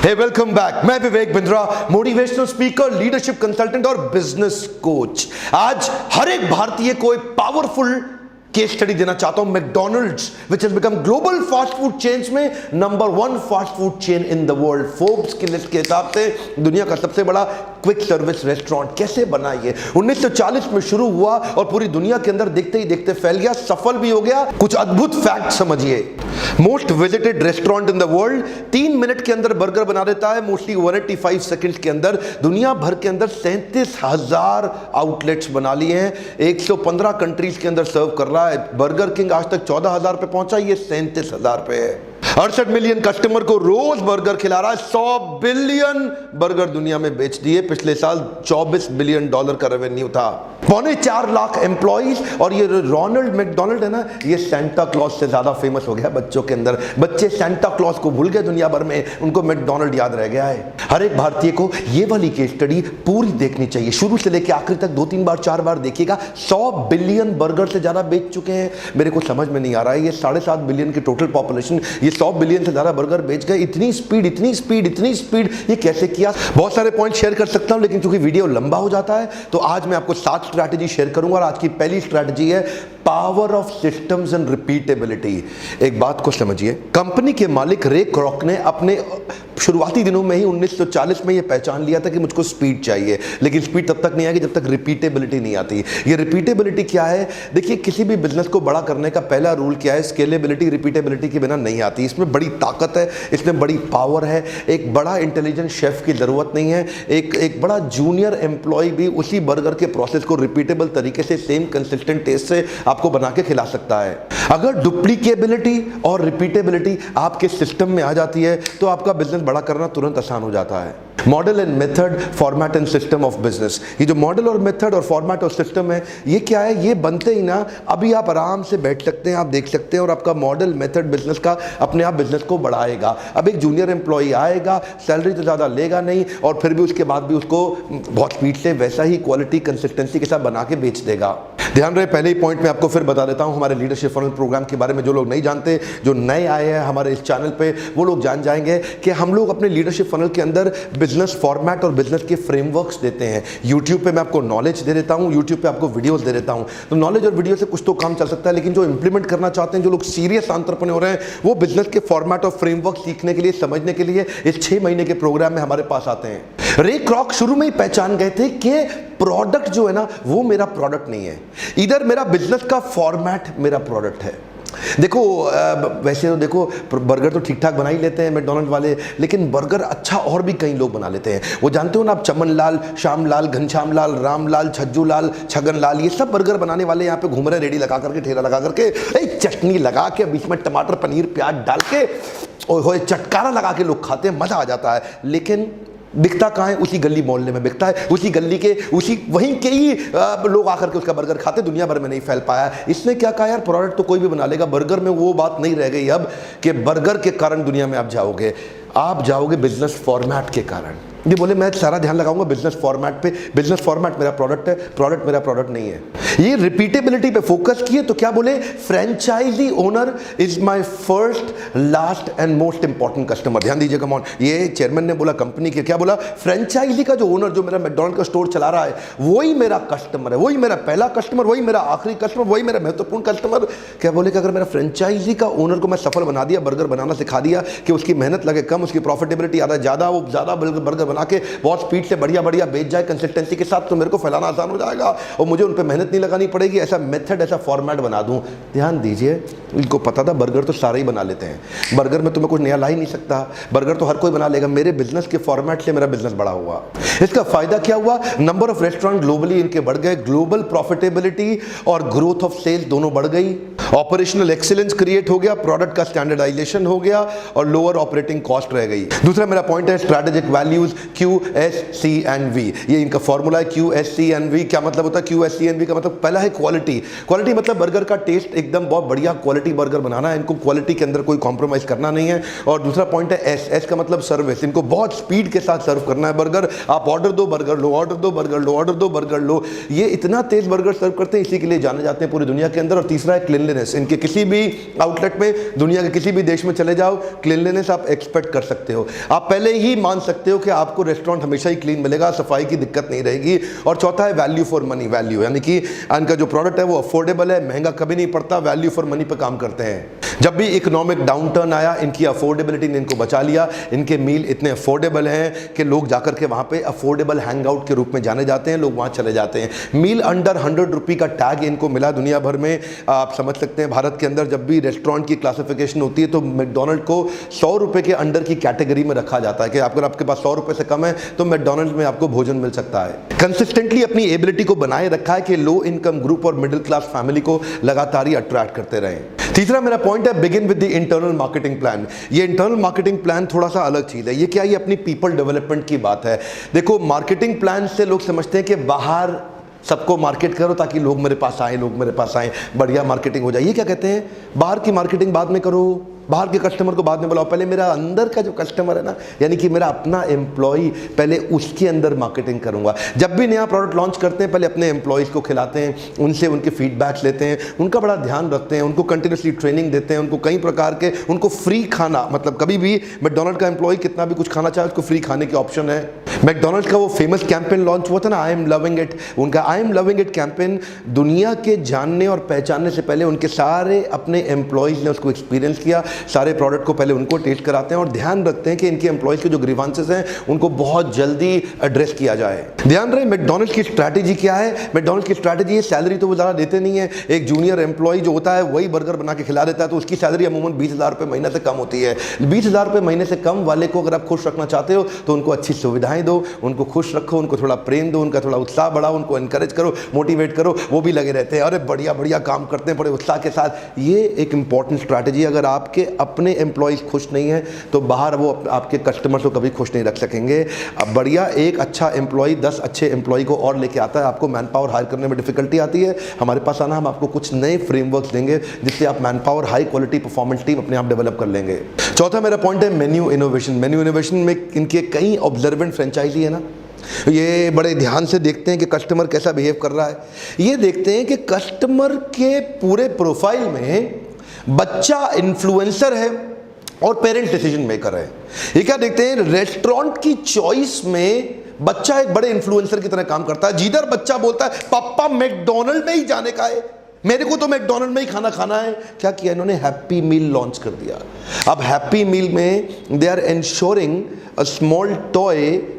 हे welcome back. मैं Vivek Bindra, motivational speaker, leadership consultant और business coach. आज हर एक भारतीय को एक पावरफुल केस स्टडी देना चाहता हूं। McDonald's which has become global fast food chains में number 1 fast food chain in the world. Forbes की लिस्ट के हिसाब से दुनिया का सबसे बड़ा क्विक सर्विस रेस्टोरेंट कैसे बना ये 1940 में शुरू हुआ और पूरी दुनिया के अंदर देखते ही देखते फैल गया, सफल भी हो गया। कुछ अद्भुत फैक्ट समझिए। Most visited restaurant in the world 3 minute के अंदर बर्गर बना देता है, मोस्टली 185 सेकंड्स के अंदर। दुनिया भर के अंदर 37,000 आउटलेट्स बना लिए हैं, 115 कंट्रीज के अंदर सर्व कर रहा है। बर्गर किंग आज तक 14,000 पे पहुंचा, ये 37,000 पे है। 68 मिलियन कस्टमर को रोज बर्गर खिला रहा है। 100 बिलियन बर्गर दुनिया में बेच दिए। पिछले साल $24 बिलियन का रेवेन्यू था। 4.25 लाख एम्प्लॉइज। और ये रोनाल्ड मैकडॉनल्ड है ना, ये सेंटा क्लॉज से ज्यादा फेमस हो गया बच्चों के अंदर। बच्चे सेंटा क्लॉज को भूल गए दुनिया भर में, उनको मैकडॉनल्ड याद रह गया है। हर एक भारतीय को ये वाली केस स्टडी पूरी देखनी चाहिए, शुरू से लेकर आखिर तक 2-3 बार 4 बार देखिएगा। 100 बिलियन बर्गर से ज्यादा बेच चुके हैं। मेरे को समझ में नहीं आ रहा है, ये 7.5 बिलियन की टोटल पॉपुलेशन, ये 100 बिलियन से ज्यादा बर्गर बेच गए। इतनी स्पीड ये कैसे किया? बहुत सारे पॉइंट शेयर कर सकता हूं, लेकिन क्योंकि वीडियो लंबा हो जाता है तो आज मैं आपको 7 स्ट्रैटेजी शेयर करूंगा। और आज की पहली स्ट्रैटेजी है power of systems and repeatability. एक बात को समझिए, कंपनी के मालिक रे क्रॉक ने अपने शुरुआती दिनों में ही 1940 में ये पहचान लिया था कि मुझको स्पीड चाहिए, लेकिन स्पीड तब तक नहीं आएगी जब तक रिपीटेबिलिटी नहीं आती। ये रिपीटेबिलिटी क्या है? देखिए, किसी भी बिजनेस को बड़ा करने का पहला रूल क्या है? स्केलेबिलिटी रिपीटेबिलिटी के बिना नहीं आती। इसमें बड़ी ताकत है, इसमें बड़ी पावर है। एक बड़ा इंटेलिजेंट शेफ की जरूरत नहीं है, एक बड़ा जूनियर एम्प्लॉय भी उसी बर्गर के प्रोसेस को रिपीटेबल तरीके से सेम कंसिस्टेंट टेस्ट से आपको बना के खिला सकता है। अगर डुप्लीकेबिलिटी और रिपीटेबिलिटी आपके सिस्टम में आ जाती है तो आपका बिजनेस बड़ा करना तुरंत आसान हो जाता है। Model and method, format and system of business. ये जो मॉडल और मेथड और फॉर्मेट और सिस्टम है, ये क्या है? ये बनते ही ना अभी आप आराम से बैठ सकते हैं, आप देख सकते हैं, और आपका मॉडल मेथड बिजनेस का अपने आप बिजनेस को बढ़ाएगा। अब एक जूनियर एम्प्लॉय आएगा, सैलरी तो ज़्यादा लेगा नहीं, और फिर भी उसके बाद भी उसको बहुत स्पीड से वैसा ही क्वालिटी कंसिस्टेंसी के साथ बना के बेच देगा। ध्यान रहे, पहले ही पॉइंट में आपको फिर बता देता हूं हमारे लीडरशिप फनल प्रोग्राम के बारे में। जो लोग नहीं जानते, जो नए आए हैं हमारे इस चैनल पे, वो लोग जान जाएंगे कि हम लोग अपने लीडरशिप फनल के अंदर बिजनेस फॉर्मेट और बिजनेस के फ्रेमवर्क्स देते हैं। यूट्यूब पे मैं आपको नॉलेज दे देता हूं, यूट्यूब पे आपको वीडियोस दे देता हूं। तो नॉलेज और वीडियो से कुछ तो काम चल सकता है, लेकिन जो इंप्लीमेंट करना चाहते हैं, जो लोग सीरियस एंटरप्रेन्योर हैं, वो बिजनेस के फॉर्मेट और फ्रेमवर्क सीखने के लिए, समझने के लिए इस 6 महीने के प्रोग्राम में हमारे पास आते हैं। रे क्रॉक शुरू में ही पहचान गए थे कि प्रोडक्ट जो है ना, वो मेरा प्रोडक्ट नहीं है, इधर मेरा बिजनेस का फॉर्मेट मेरा प्रोडक्ट है। देखो, वैसे तो देखो, बर्गर तो ठीक ठाक बना ही लेते हैं मैकडॉनल्ड वाले, लेकिन बर्गर अच्छा और भी कई लोग बना लेते हैं। वो जानते हो ना आप, चमन लाल, श्याम लाल, घनश्याम लाल, राम लाल, छज्जू लाल, छगन लाल, ये सब बर्गर बनाने वाले यहाँ पे घूम रहे, रेडी लगा करके, ठेला लगा करके, चटनी लगा के, बीच में टमाटर पनीर प्याज डाल के, और चटकारा लगा के लोग खाते हैं, मजा आ जाता है। लेकिन बिकता कहाँ है? उसी गली मोहल्ले में बिकता है, उसी गली के, वहीं के ही लोग आकर के उसका बर्गर खाते, दुनिया भर में नहीं फैल पाया। इसने क्या कहा, यार प्रोडक्ट तो कोई भी बना लेगा, बर्गर में वो बात नहीं रह गई अब कि बर्गर के कारण दुनिया में आप जाओगे बिजनेस फॉर्मेट के कारण। ये बोले मैं सारा ध्यान लगाऊंगा बिजनेस फॉर्मेट पे, बिजनेस फॉर्मेट मेरा प्रोडक्ट है, प्रोडक्ट मेरा प्रोडक्ट नहीं है। ये रिपीटेबिलिटी पे फोकस किए तो क्या बोले, franchisee owner is my first, last and most important customer. ध्यान दीजिए, कम ऑन, ये चेयरमैन ने बोला, कंपनी के क्या बोला, फ्रेंचाइजी का जो ओनर, जो मेरा मैकडॉनल्ड का स्टोर चला रहा है, वही मेरा कस्टमर है, वही मेरा पहला कस्टमर, वही मेरा आखिरी कस्टमर, वही मेरा महत्वपूर्ण कस्टमर। क्या बोले कि अगर मेरा फ्रेंचाइजी का ओनर को मैं सफल बना दिया, बर्गर बनाना सिखा दिया कि उसकी मेहनत लगे कम, उसकी प्रॉफिटेबिलिटी ज़्यादा, वो ज़्यादा बर्गर बना के बहुत स्पीड से बढ़िया बेच जाए कंसिस्टेंसी के साथ, तो मेरे को फैलाना आसान हो जाएगा और मुझे उन पे मेहनत नहीं लगानी पड़ेगी। ऐसा मेथड, ऐसा फॉर्मेट बना दूं। ध्यान दीजिए, इनको पता था बर्गर तो सारे ही बना लेते हैं, बर्गर में तो मैं कुछ नया ला ही नहीं सकता, बर्गर तो हर कोई बना लेगा। मेरे बिजनेस के फॉर्मेट से मेरा बिजनेस बड़ा हुआ। इसका फायदा क्या हुआ? नंबर ऑफ रेस्टोरेंट ग्लोबली इनके बढ़ गए, ग्लोबल प्रॉफिटेबिलिटी और ग्रोथ ऑफ सेल्स दोनों बढ़ गई, ऑपरेशनल एक्सीलेंस क्रिएट हो गया, प्रोडक्ट का स्टैंडर्डाइजेशन हो गया और लोअर ऑपरेटिंग कॉस्ट रह गई। दूसरा मेरा पॉइंट है स्ट्रैटेजिक वैल्यूज, QSCNV। ये इनका फॉर्मूला है, QSCNV। क्या मतलब होता है QSCNV का? मतलब पहला है क्वालिटी। क्वालिटी मतलब बर्गर का टेस्ट एकदम बहुत बढ़िया क्वालिटी बर्गर बनाना है, इनको क्वालिटी के अंदर कोई कॉम्प्रोमाइज करना नहीं है। और दूसरा पॉइंट है S का मतलब सर्विस, इनको बहुत स्पीड के साथ सर्व करना है बर्गर। आप ऑर्डर दो बर्गर लो, ऑर्डर दो बर्गर लो, ऑर्डर दो बर्गर लो। ये इतना तेज बर्गर सर्व करते हैं, इसी के लिए जाने जाते हैं पूरी दुनिया के अंदर। और तीसरा है क्लीनलीनेस। क्लीनलीनेस, इनके किसी भी आउटलेट में, दुनिया के किसी भी देश में चले जाओ, क्लीनलीनेस आप एक्सपेक्ट कर सकते हो। आप पहले ही मान सकते हो कि आपको रेस्टोरेंट हमेशा ही क्लीन मिलेगा, सफाई की दिक्कत नहीं रहेगी। और चौथा है वैल्यू फॉर मनी, वैल्यू यानी कि इनका जो प्रोडक्ट है वो अफोर्डेबल है, महंगा कभी नहीं पड़ता, वैल्यू फॉर मनी पे काम करते हैं। जब भी इकोनॉमिक डाउनटर्न आया, इनकी अफोर्डेबिलिटी ने इनको बचा लिया। इनके मील इतने अफोर्डेबल हैं कि लोग जाकर के वहाँ पे अफोर्डेबल हैंग आउट के रूप में जाने जाते हैं, लोग वहाँ चले जाते हैं। मील अंडर 100 रुपये का टैग इनको मिला दुनिया भर में। आप समझ सकते हैं भारत के अंदर जब भी रेस्टोरेंट की क्लासिफिकेशन होती है तो मैकडोनल्ड को 100 रुपये के अंडर की कैटेगरी में रखा जाता है कि अगर आपके पास 100 रुपये से कम है तो मैकडोनल्ड में आपको भोजन मिल सकता है। कंसिस्टेंटली अपनी एबिलिटी को बनाए रखा है कि लो इनकम ग्रुप और मिडिल क्लास फैमिली को लगातार ही अट्रैक्ट करते रहें। तीसरा मेरा पॉइंट है begin with the internal marketing plan. ये इंटरनल मार्केटिंग प्लान थोड़ा सा अलग चीज है। ये क्या, ये अपनी पीपल डेवलपमेंट की बात है। देखो, मार्केटिंग प्लान से लोग समझते हैं कि बाहर सबको मार्केट करो ताकि लोग मेरे पास आए, लोग मेरे पास आए, बढ़िया मार्केटिंग हो जाए। ये क्या कहते हैं, बाहर की मार्केटिंग बाद में करो, बाहर के कस्टमर को बाद में बुलाओ, पहले मेरा अंदर का जो कस्टमर है ना, यानी कि मेरा अपना एम्प्लॉय, पहले उसके अंदर मार्केटिंग करूंगा। जब भी नया प्रोडक्ट लॉन्च करते हैं पहले अपने एम्प्लॉयज़ को खिलाते हैं, उनसे उनके फीडबैक्स लेते हैं, उनका बड़ा ध्यान रखते हैं, उनको कंटिन्यूसली ट्रेनिंग देते हैं, उनको कई प्रकार के, उनको फ्री खाना, मतलब कभी भी मैकडोनल्ड का एम्प्लॉय कितना भी कुछ खाना चाहे उसको फ्री खाने के ऑप्शन है। मैकडोनल्ड का वो फेमस कैंपेन लॉन्च हुआ था ना, आई एम लविंग इट, उनका I am loving it campaign दुनिया के जानने और पहचानने से पहले उनके सारे अपने एम्प्लॉयज़ ने उसको एक्सपीरियंस किया, सारे प्रोडक्ट को पहले उनको टेस्ट कराते हैं और ध्यान रखते हैं कि इनके एम्प्लॉयज़ के जो ग्रीवांसेस हैं उनको बहुत जल्दी एड्रेस किया जाए। ध्यान रहे मैकडोनल्ड की स्ट्रैटेजी क्या है। मैकडोनल्ड की स्ट्रैटेजी है, सैलरी तो वो ज़्यादा देते नहीं है, एक जूनियर एम्प्लॉय जो होता है वही बर्गर बना के खिला देता है, तो उसकी सैलरी अमूमन 20,000 रुपये महीने से कम होती है। 20,000 रुपये महीने से कम वाले को अगर आप खुश रखना चाहते हो तो उनको अच्छी सुविधाएं दो, उनको खुश रखो, उनको थोड़ा प्रेम दो, उनका थोड़ा उत्साह बढ़ाओ, उनको एनकरेज करो, मोटिवेट करो, वो भी लगे रहते हैं, अरे बढ़िया बढ़िया काम करते हैं बड़े उत्साह के साथ। ये एक इंपॉर्टेंट स्ट्रैटेजी। अगर आपके अपने एम्प्लॉयज़ खुश नहीं है तो बाहर वो आपके कस्टमर्स को कभी खुश नहीं रख सकेंगे। अब बढ़िया एक अच्छा एम्प्लॉय 10 अच्छे एम्प्लॉय को और लेके आता है। आपको मैन पावर हायर करने में डिफिकल्टी आती है, हमारे पास आना, हम आपको कुछ नए फ्रेमवर्क्स देंगे जिससे आप man power high quality performance team अपने आप डेवलप कर लेंगे। चौथा मेरा पॉइंट है मेन्यू इनोवेशन। मेन्यू इनोवेशन में इनके कई ऑब्जर्वेंट फ्रेंचाइजी है ना, ये बड़े ध्यान से देखते हैं कि कस्टमर कैसा बिहेव कर रहा है। ये देखते हैं कि कस्टमर के पूरे प्रोफाइल में बच्चा इन्फ्लुएंसर है और पेरेंट डिसीजन मेकर है। ये क्या देखते हैं, रेस्टोरेंट की चॉइस में बच्चा एक बड़े इन्फ्लुएंसर की तरह काम करता है। जिधर बच्चा बोलता है पापा मैकडोनल्ड में ही जाने का है, मेरे को तो मैकडोनल्ड में ही खाना खाना है, क्या किया इन्होंने, हैप्पी मील लॉन्च कर दिया। अब हैप्पी मील में they are ensuring a small toy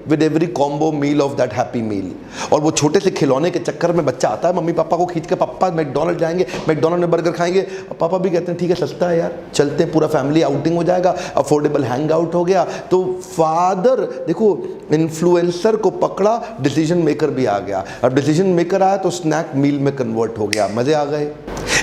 with every combo meal of that happy meal. और वो छोटे से खिलौने के चक्कर में बच्चा आता है मम्मी पापा को खींच के, पापा मैकडोनल्ड जाएंगे, मैकडोनल्ड में बर्गर खाएंगे, और पापा भी कहते हैं ठीक है सस्ता है यार, चलते हैं, पूरा फैमिली आउटिंग हो जाएगा, अफोर्डेबल हैंग आउट हो गया। तो फादर देखो, इन्फ्लुएंसर को पकड़ा, डिसीजन मेकर भी आ गया। अब डिसीजन मेकर आया तो स्नैक मील में कन्वर्ट हो गया, मजे आ गए।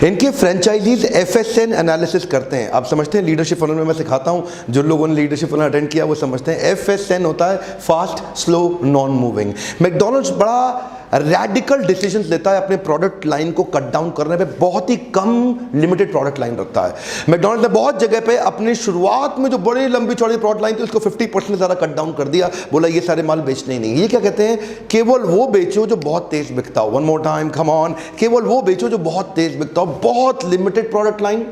इनके फ्रेंचाइजीज FSN एनालिसिस करते हैं। आप समझते हैं लीडरशिप फनल में मैं सिखाता हूं, जो लोगों ने लीडरशिप फनल अटेंड किया वो समझते हैं। FSN होता है fast, slow, non moving. McDonald's बड़ा रैडिकल डिसीजंस लेता है अपने प्रोडक्ट लाइन को कट डाउन करने पे, बहुत ही कम लिमिटेड प्रोडक्ट लाइन रखता है। मैकडोनल्ड्स ने बहुत जगह पे अपनी शुरुआत में जो बड़ी लंबी चौड़ी प्रोडक्ट लाइन थी उसको 50% ज़्यादा कट डाउन कर दिया, बोला ये सारे माल बेचने ही नहीं। ये क्या कहते हैं, केवल वो बेचो जो बहुत तेज बिकता हो। One more time, come on, केवल वो बेचो जो बहुत तेज बिकता हो, बहुत लिमिटेड प्रोडक्ट लाइन,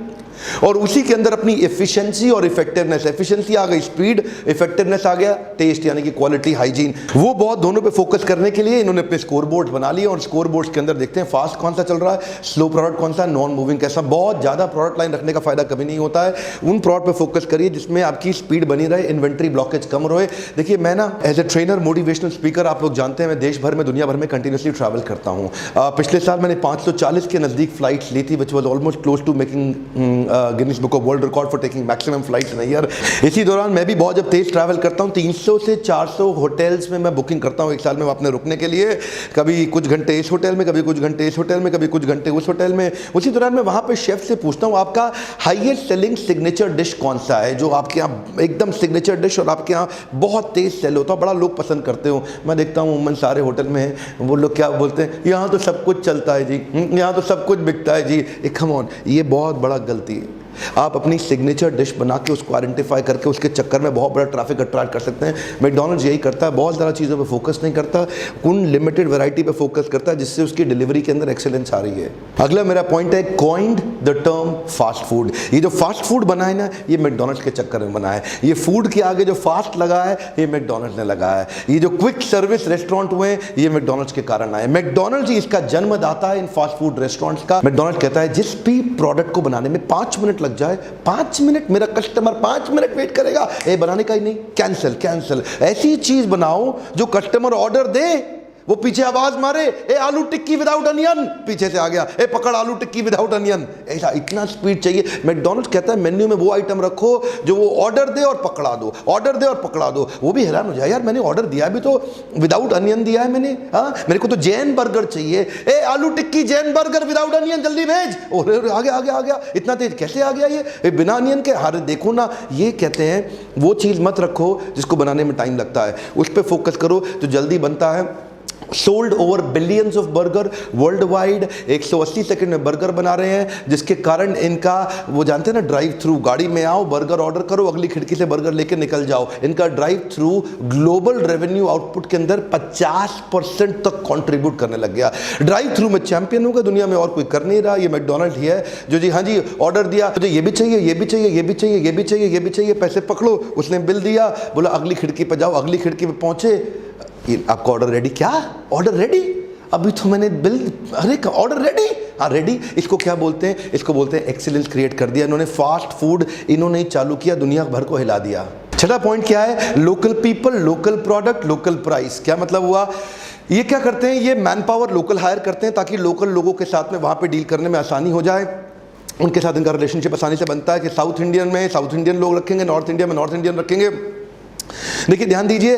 और उसी के अंदर अपनी एफिशिएंसी और इफेक्टिवनेस, एफिशिएंसी आ गई, स्पीड, इफेक्टिवनेस आ गया, टेस्ट यानी कि क्वालिटी, हाइजीन, वो बहुत दोनों पे फोकस करने के लिए इन्होंने अपने स्कोर बोर्ड बना लिए। और स्कोर बोर्ड्स के अंदर देखते हैं फास्ट कौन सा चल रहा है, स्लो प्रोडक्ट कौन सा, नॉन मूविंग कैसा। बहुत ज़्यादा प्रोडक्ट लाइन रखने का फायदा कभी नहीं होता है। उन प्रोडक्ट पे फोकस करिए जिसमें आपकी स्पीड बनी रहे, इन्वेंट्री ब्लॉकेज कम रहे। देखिए मैं ना as a trainer, motivational speaker, आप लोग जानते हैं मैं देश भर में, दुनिया भर में कंटिन्यूसली ट्रैवल करता हूँ। पिछले साल मैंने 540 के नज़दीक फ्लाइट्स ली थी, which was almost close to making Guinness book of world record for taking maximum flights in a year. इसी दौरान मैं भी बहुत जब तेज ट्रैवल करता हूँ, 300 से 400 होटल्स में मैं बुकिंग करता हूँ एक साल में अपने रुकने के लिए। कभी कुछ घंटे इस होटल में, कभी कुछ घंटे इस होटल में, कभी कुछ घंटे उस होटल में। उसी दौरान मैं वहाँ पे शेफ से पूछता हूँ आपका हाईएस्ट सेलिंग सिग्नेचर डिश कौन सा है, जो आपके यहाँ एकदम सिग्नेचर डिश और आपके यहाँ बहुत तेज सेल होता है, बड़ा लोग पसंद करते हो। मैं देखता हूँ उमन सारे होटल में है, वो लोग क्या बोलते हैं, यहाँ तो सब कुछ चलता है जी, यहाँ तो सब कुछ बिकता है जी। कम ऑन, ये बहुत बड़ा गलती है। आप अपनी सिग्नेचर डिश बना के उसको आइडेंटिफाई करके उसके चक्कर में बहुत बड़ा ट्रैफिक अट्रैक्ट कर सकते हैं। मैकडॉनल्ड्स यही करता है, बहुत ज़्यादा चीज़ों पे फोकस नहीं करता, उन लिमिटेड वैरायटी पे फोकस करता है जिससे उसकी डिलीवरी के अंदर एक्सेलेंस आ रही है। अगला मेरा पॉइंट है, coined the term fast food. ये जो फास्ट फूड बना है ना, ये मैकडॉनल्ड्स के चक्कर में बना है। ये फूड के आगे जो फास्ट लगा है, ये मैकडॉनल्ड्स ने लगा है। ये जो क्विक सर्विस रेस्टोरेंट हुए, ये मैकडॉनल्ड्स के कारण आए। मैकडॉनल्ड्स ही इसका जन्मदाता है इन फास्ट फूड रेस्टोरेंट्स का। मैकडॉनल्ड्स कहता है जिस भी प्रोडक्ट को बनाने में 5 मिनट लग जाए, 5 मिनट, मेरा कस्टमर 5 मिनट वेट करेगा, ये बनाने का ही नहीं, कैंसिल कैंसिल। ऐसी चीज बनाओ जो कस्टमर ऑर्डर दे, वो पीछे आवाज मारे, ए आलू टिक्की विदाउट अनियन, पीछे से आ गया, ए पकड़ आलू टिक्की विदाउट अनियन। ऐसा इतना स्पीड चाहिए। मैकडॉनल्ड्स कहता है मेन्यू में वो आइटम रखो जो वो ऑर्डर दे और पकड़ा दो, ऑर्डर दे और पकड़ा दो। वो भी हैरान हो जाए, यार मैंने ऑर्डर दिया भी तो विदाउट अनियन दिया है मैंने, हाँ मेरे को तो जैन बर्गर चाहिए, ए आलू टिक्की जैन बर्गर विदाउट अनियन जल्दी भेज। और आ गया आ गया आ गया, इतना तेज कैसे आ गया ये बिना अनियन के? हारे देखो ना, ये कहते हैं वो चीज मत रखो जिसको बनाने में टाइम लगता है, उस पर फोकस करो तो जल्दी बनता है। Sold over billions of burger world wide, 180 second में बर्गर बना रहे हैं, जिसके कारण इनका, वो जानते हैं ना, ड्राइव थ्रू, गाड़ी में आओ बर्गर ऑर्डर करो, अगली खिड़की से बर्गर लेके निकल जाओ। इनका drive through global revenue output के अंदर 50% तक कंट्रीब्यूट करने लग गया। ड्राइव थ्रू में चैंपियन होगा, दुनिया में और कोई कर नहीं रहा। ये मैकडॉनल्ड ही है जो जी हाँ जी ऑर्डर दिया, मुझे ये भी चाहिए, ये भी चाहिए, ये भी चाहिए, ये भी चाहिए, ये भी चाहिए, पैसे पकड़ो, उसने बिल दिया, बोला अगली खिड़की पर जाओ, अगली खिड़की पर पहुंचे, आपका ऑर्डर रेडी। क्या ऑर्डर रेडी? अभी तो मैंने बिल, अरे ऑर्डर रेडी, हाँ रेडी। इसको क्या बोलते हैं? इसको बोलते हैं एक्सीलेंस क्रिएट कर दिया इन्होंने। फास्ट फूड इन्होंने ही चालू किया, दुनिया भर को हिला दिया। छठा पॉइंट क्या है? Local people, local product, local price. क्या मतलब हुआ? ये क्या करते हैं, ये मैन पावर लोकल हायर करते हैं ताकि लोकल लोगों के साथ में वहां पे डील करने में आसानी हो जाए, उनके साथ इनका रिलेशनशिप आसानी से बनता है कि साउथ इंडियन में साउथ इंडियन लोग रखेंगे, नॉर्थ इंडिया में नॉर्थ इंडियन रखेंगे। देखिए ध्यान दीजिए,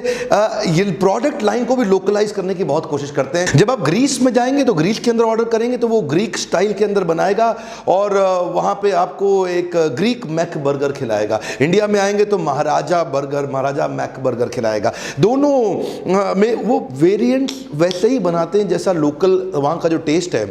ये प्रोडक्ट लाइन को भी लोकलाइज करने की बहुत कोशिश करते हैं। जब आप ग्रीस में जाएंगे तो ग्रीस के अंदर ऑर्डर करेंगे तो वो ग्रीक स्टाइल के अंदर बनाएगा और वहां पे आपको एक ग्रीक मैक बर्गर खिलाएगा। इंडिया में आएंगे तो महाराजा बर्गर, महाराजा मैक बर्गर खिलाएगा। दोनों में वो वेरिएंट्स वैसे ही बनाते हैं जैसा लोकल वहां का जो टेस्ट है।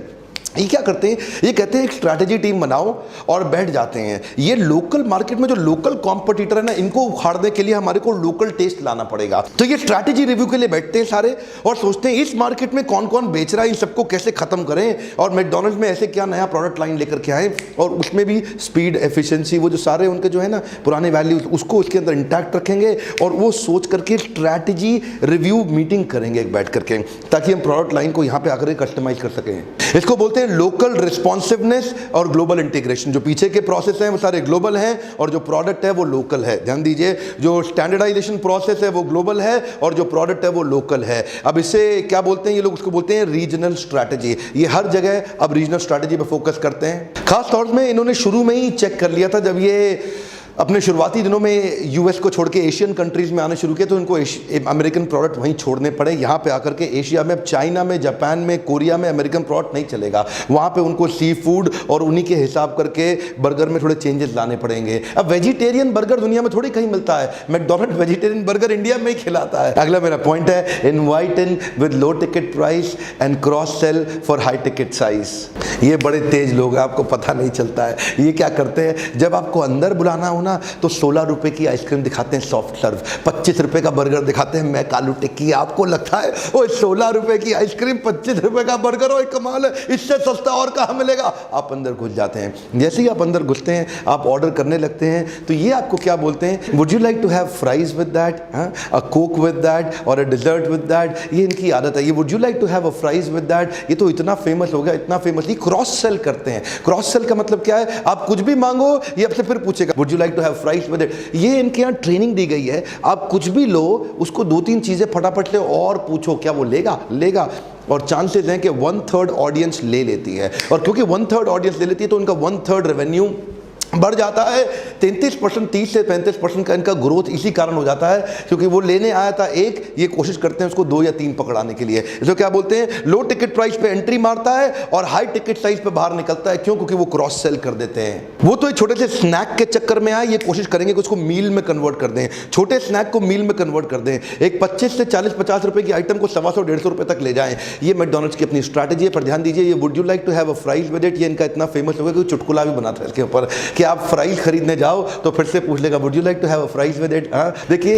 ये क्या करते हैं, ये कहते हैं एक स्ट्रैटेजी टीम बनाओ और बैठ जाते हैं। ये लोकल मार्केट में जो लोकल कॉम्पिटिटर है ना, इनको उखाड़ने के लिए हमारे को लोकल टेस्ट लाना पड़ेगा। तो ये स्ट्रैटेजी रिव्यू के लिए बैठते हैं सारे और सोचते हैं इस मार्केट में कौन कौन बेच रहा है, इन सबको कैसे खत्म करें और मैकडॉनल्ड्स में ऐसे क्या नया प्रोडक्ट लाइन लेकर के आए और उसमें भी स्पीड, एफिशिएंसी, वो जो सारे उनके जो है ना पुराने वैल्यूज, उसको उसके अंदर इंटैक्ट रखेंगे और वो सोच करके स्ट्रैटेजी रिव्यू मीटिंग करेंगे एक बैठ करके, ताकि हम प्रोडक्ट लाइन को यहाँ पे आकर कस्टमाइज कर सकें। इसको बोलते हैं लोकल रिस्पॉन्सिवनेस और ग्लोबल इंटीग्रेशन। जो पीछे के प्रोसेस हैं वो सारे ग्लोबल हैं और जो प्रोडक्ट है वो लोकल है। ध्यान दीजिए, जो स्टैंडर्डाइजेशन प्रोसेस है वो ग्लोबल है और जो प्रोडक्ट है वो लोकल है। अब इसे क्या बोलते हैं ये लोग? उसको बोलते हैं रीजनल स्ट्रैटेजी। ये हर जगह अब रीजनल स्ट्रैटेजी पे फोकस करते हैं। खास तौर में इन्होंने शुरू में ही चेक कर लिया था, जब ये अपने शुरुआती दिनों में यूएस को छोड़ के एशियन कंट्रीज में आने शुरू किए तो इनको अमेरिकन प्रोडक्ट वहीं छोड़ने पड़े। यहाँ पे आकर के एशिया में, चाइना में, जापान में, कोरिया में अमेरिकन प्रोडक्ट नहीं चलेगा। वहाँ पे उनको सी फूड और उन्हीं के हिसाब करके बर्गर में थोड़े चेंजेस लाने पड़ेंगे। अब वेजिटेरियन बर्गर दुनिया में थोड़ी कहीं मिलता है, मैकडॉनल्ड वेजिटेरियन बर्गर इंडिया में ही खिलाता है। अगला मेरा पॉइंट है, invite in with low ticket price and cross sell for high ticket size. ये बड़े तेज लोग हैं, आपको पता नहीं चलता है। ये क्या करते हैं, जब आपको अंदर बुलाना हो ना तो 16 रुपए की आइसक्रीम दिखाते हैं सॉफ्ट सर्व, 25 रुपए का बर्गर दिखाते हैं मैक आलू टिक्की। आपको लगता है ओ 16 रुपए की आइसक्रीम, 25 रुपए का बर्गर, ओ कमाल है, इससे सस्ता और कहाँ मिलेगा। आप अंदर घुस जाते हैं। जैसे ही आप अंदर घुसते हैं, आप ऑर्डर करने लगते हैं तो ये आपको क्या बोलते हैं, would you like to have fries with that, a Coke with that और अ डिजर्ट विद दैट। ये इनकी आदत है, ये would you like to have a fries with that. ये तो इतना फेमस हो गया, इतना फेमस। ये क्रॉस सेल करते हैं। क्रॉस सेल का मतलब क्या है, आप कुछ भी मांगो ये आपसे फिर पूछेगा would you like to have fries with it. ये इनके यहाँ ट्रेनिंग दी गई है, आप कुछ भी लो उसको 2-3 चीजें फटाफट से और पूछो, क्या वो लेगा। और चांसेस हैं कि 1/3 ऑडियंस ले लेती है, और क्योंकि 1/3 ऑडियंस ले लेती है तो उनका 1/3 रेवेन्यू बढ़ जाता है। 33%, 30 से 35% का इनका ग्रोथ इसी कारण हो जाता है, क्योंकि वो लेने आया था एक, ये कोशिश करते हैं उसको 2 या 3 पकड़ाने के लिए। इसको क्या बोलते हैं, लो टिकट प्राइस पे एंट्री मारता है और हाई टिकट साइज पे बाहर निकलता है। क्यों? क्योंकि वो क्रॉस सेल कर देते हैं। वो तो एक छोटे से स्नैक के चक्कर में आए, ये कोशिश करेंगे कि उसको मील में कन्वर्ट कर दें, छोटे स्नैक को मील में कन्वर्ट कर दें। एक 25 से 40-50 रुपए की आइटम को 125-150 रुपए तक ले जाएं। ये मैकडॉनल्ड्स की अपनी स्ट्रैटेजी है। पर ध्यान दीजिए, ये would you like to have a fries with it, ये इनका इतना फेमस हो गया कि चुटकुला भी बना था इसके ऊपर कि कि आप फ्राइज खरीदने जाओ तो फिर से पूछ लेगा would you like to have a fries with it. देखिए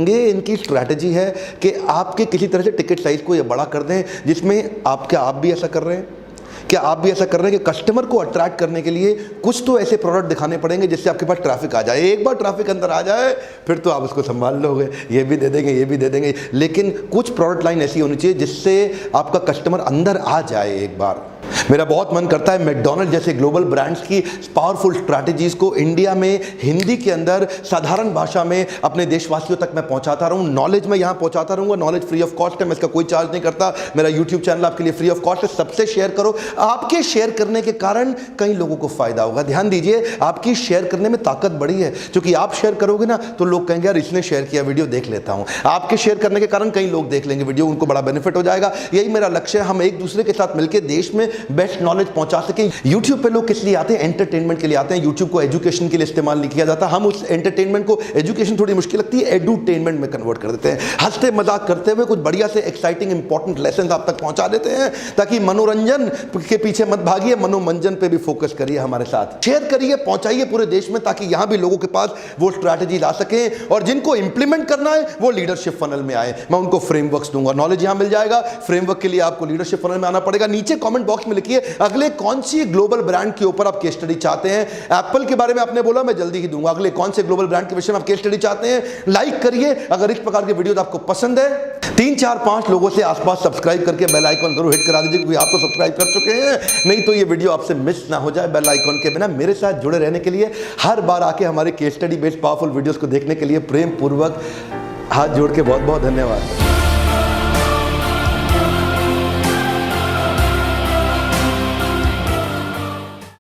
ये इनकी स्ट्रैटेजी है कि आपके किसी तरह से टिकट साइज को ये बड़ा कर दें, जिसमें आप भी ऐसा कर रहे हैं? क्या आप भी ऐसा कर रहे हैं कि कस्टमर को अट्रैक्ट करने के लिए कुछ तो ऐसे प्रोडक्ट दिखाने पड़ेंगे जिससे आपके पास ट्रैफिक आ जाए। एक बार ट्रैफिक अंदर आ जाए फिर तो आप उसको संभाल लोगे, ये भी दे देंगे, ये भी दे देंगे, लेकिन कुछ प्रोडक्ट लाइन ऐसी होनी चाहिए जिससे आपका कस्टमर अंदर आ जाए एक बार। मेरा बहुत मन करता है मैकडॉनल्ड जैसे ग्लोबल ब्रांड्स की पावरफुल स्ट्रैटेजीज को इंडिया में हिंदी के अंदर साधारण भाषा में अपने देशवासियों तक मैं पहुंचाता रहूं। नॉलेज मैं यहां पहुंचाता रहूंगा, नॉलेज फ्री ऑफ कॉस्ट है, मैं इसका कोई चार्ज नहीं करता। मेरा यूट्यूब चैनल आपके लिए फ्री ऑफ कॉस्ट है, सबसे शेयर करो। आपके शेयर करने के कारण कई लोगों को फायदा होगा। ध्यान दीजिए, आपकी शेयर करने में ताकत बड़ी है, क्योंकि आप शेयर करोगे ना तो लोग कहेंगे यार इसने शेयर किया, वीडियो देख लेता हूं। आपके शेयर करने के कारण कई लोग देख लेंगे वीडियो, उनको बड़ा बेनिफिट हो जाएगा। यही मेरा लक्ष्य है, हम एक दूसरे के साथ मिलकर देश में बेस्ट नॉलेज पहुंचा सके। YouTube पे लोग किस लिए आते हैं? एंटरटेनमेंट के लिए आते हैं। YouTube को एजुकेशन के लिए इस्तेमाल नहीं किया जाता। हम उस एंटरटेनमेंट को, एजुकेशन थोड़ी मुश्किल लगती है, एडुटेनमेंट में कन्वर्ट कर देते हैं। हंसते मजाक करते हुए कुछ बढ़िया से एक्साइटिंग इंपॉर्टेंट लेसन आप तक पहुंचा देते हैं, ताकि मनोरंजन के पीछे मत भागिए, मनोरंजन पे भी फोकस करिए हमारे साथ। शेयर करिए, पहुंचाइए पूरे देश में, ताकि यहां भी लोगों के पास वो स्ट्रैटेजी ला सके, और जिनको इंप्लीमेंट करना है वो लीडरशिप फनल में आए। मैं उनको फ्रेमवर्क्स दूंगा, नॉलेज यहां मिल जाएगा। फ्रेमवर्क के लिए आपको लीडरशिप फनल में आना पड़ेगा। नीचे कमेंट बॉक्स में लिखिए अगले कौन सी ग्लोबल ब्रांड के ऊपर आप केस स्टडी चाहते हैं। एप्पल के बारे में आपने बोला, मैं जल्दी ही दूंगा। अगले कौन से ग्लोबल ब्रांड के विषय में आप केस स्टडी चाहते हैं, लाइक करिए। अगर इस प्रकार के वीडियो आपको पसंद है, 3 4 5 लोगों से आसपास सब्सक्राइब करके बेल आइकन जरूर हिट करा दीजिए, क्योंकि आप तो सब्सक्राइब कर चुके हैं। नहीं तो ये वीडियो आपसे मिस ना हो जाए। बेल आइकन के बिना मेरे साथ जुड़े रहने के लिए, हर बार आके हमारे case study based powerful videos को देखने के लिए प्रेम पूर्वक हाथ जोड़ के बहुत बहुत धन्यवाद।